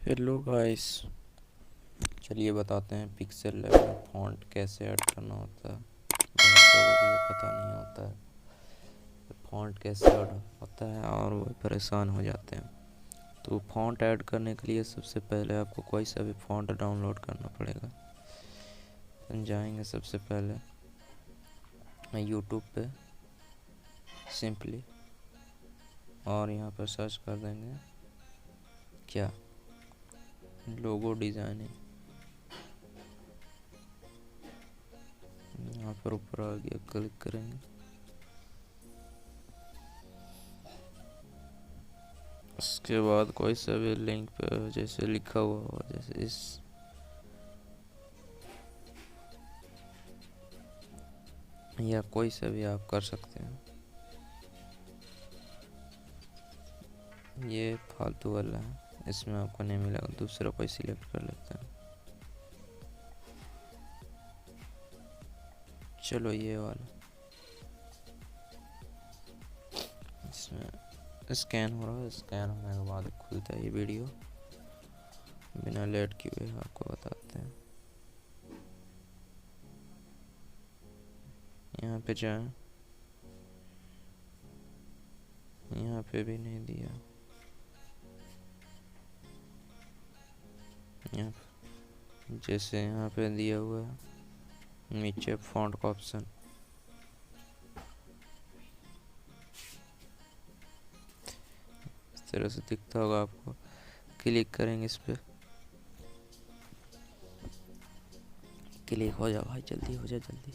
Hello guys, चलिए बताते हैं पिक्सेल लैब में फ़ॉन्ट कैसे ऐड करना होता है। बहुत लोगों को ये पता नहीं होता है फ़ॉन्ट कैसे ऐड होता है और वो परेशान हो जाते हैं। तो फ़ॉन्ट ऐड करने के लिए सबसे पहले आपको कोई सा भी फ़ॉन्ट डाउनलोड करना पड़ेगा। तो जाएंगे सबसे पहले यूट्यूब पे सिंपली और यहाँ पर सर्च कर देंगे क्या लोगो डिज़ाइनिंग। यहाँ पर ऊपर आ गया, क्लिक करेंगे। उसके बाद कोई सा भी लिंक पे जैसे लिखा हुआ हो, जैसे इस या कोई सा भी आप कर सकते हैं। ये फालतू वाला है, इसमें आपको नहीं मिलेगा, दूसरा कोई सिलेक्ट कर लेते हैं। चलो ये वाला, इसमें स्कैन हो रहा है। स्कैन होने के बाद खुलता है ये वीडियो। बिना लेट किए आपको बताते हैं। यहाँ पे जाएं, यहाँ पे भी नहीं दिया। यहाँ जैसे यहाँ पे दिया हुआ है, नीचे फॉन्ट का ऑप्शन, इस तरह से दिखता होगा आपको। क्लिक करेंगे इस पे, क्लिक हो जाओ भाई, जल्दी हो जाए जल्दी।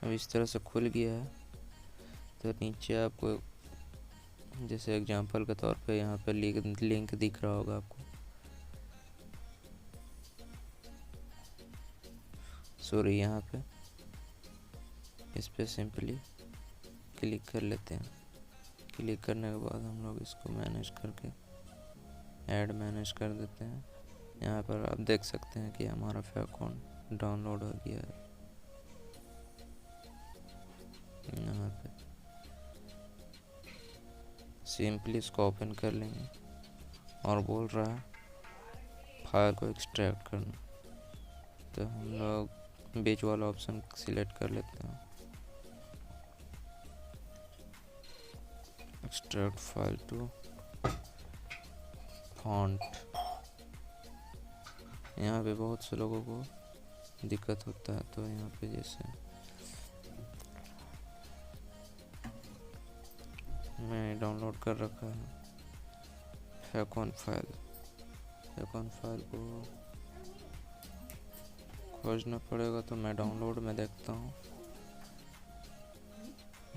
अब इस तरह से खुल गया है। तो नीचे आपको जैसे एग्जांपल के तौर पे यहाँ पे लिंक दिख रहा होगा आपको। सॉरी, यहाँ पे इस पे सिंपली क्लिक कर लेते हैं। क्लिक करने के बाद हम लोग इसको मैनेज करके ऐड मैनेज कर देते हैं। यहाँ पर आप देख सकते हैं कि हमारा अकाउंट डाउनलोड हो गया है। यहाँ पे सिंपली इसको ओपन कर लेंगे और बोल रहा है फाइल को एक्सट्रैक्ट करना। तो हम लोग बीच वाला ऑप्शन सिलेक्ट कर लेते हैं, एक्सट्रैक्ट फाइल टू फॉन्ट। यहाँ पे बहुत से लोगों को दिक्कत होता है, तो यहाँ पे जैसे मैंने डाउनलोड कर रखा है अकाउंट फाइल को खोजना पड़ेगा। तो मैं डाउनलोड में देखता हूँ।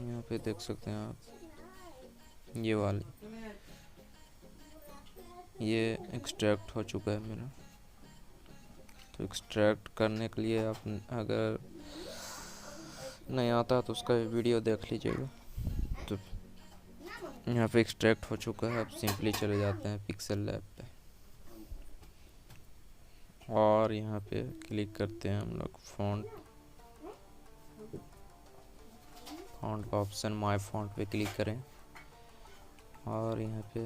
यहाँ पे देख सकते हैं आप, ये वाली ये एक्सट्रैक्ट हो चुका है मेरा। तो एक्सट्रैक्ट करने के लिए आप अगर नहीं आता तो उसका वीडियो देख लीजिएगा। तो यहाँ पे एक्सट्रैक्ट हो चुका है। अब सिंपली चले जाते हैं पिक्सेल लैब पे और यहाँ पे क्लिक करते हैं हम लोग फॉन्ट का ऑप्शन, माय फॉन्ट पे क्लिक करें और यहाँ पे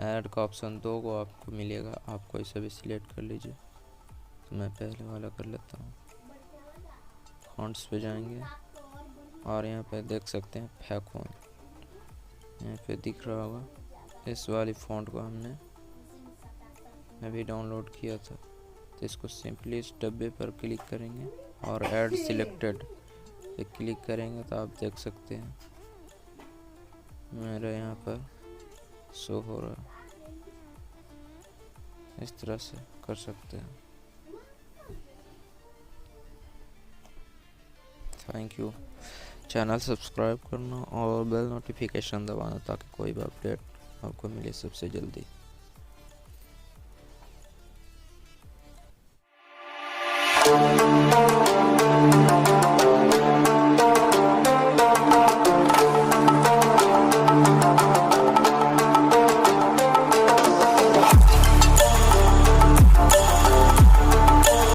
ऐड का ऑप्शन दो को आपको मिलेगा, आप कोई सा भी सिलेक्ट कर लीजिए। तो मैं पहले वाला कर लेता हूँ। फॉन्ट्स पे जाएंगे और यहाँ पे देख सकते हैं फैकॉन, यहाँ पे दिख रहा होगा। इस वाली फॉन्ट को हमने अभी डाउनलोड किया था। तो इसको सिंपली इस डब्बे पर क्लिक करेंगे और ऐड सिलेक्टेड पे क्लिक करेंगे। तो आप देख सकते हैं मेरा यहाँ पर शो हो रहा है। इस तरह से कर सकते हैं। Thank you. चैनल सब्सक्राइब करना और बेल नोटिफिकेशन दबाना ताकि कोई भी अपडेट आपको मिले सबसे जल्दी।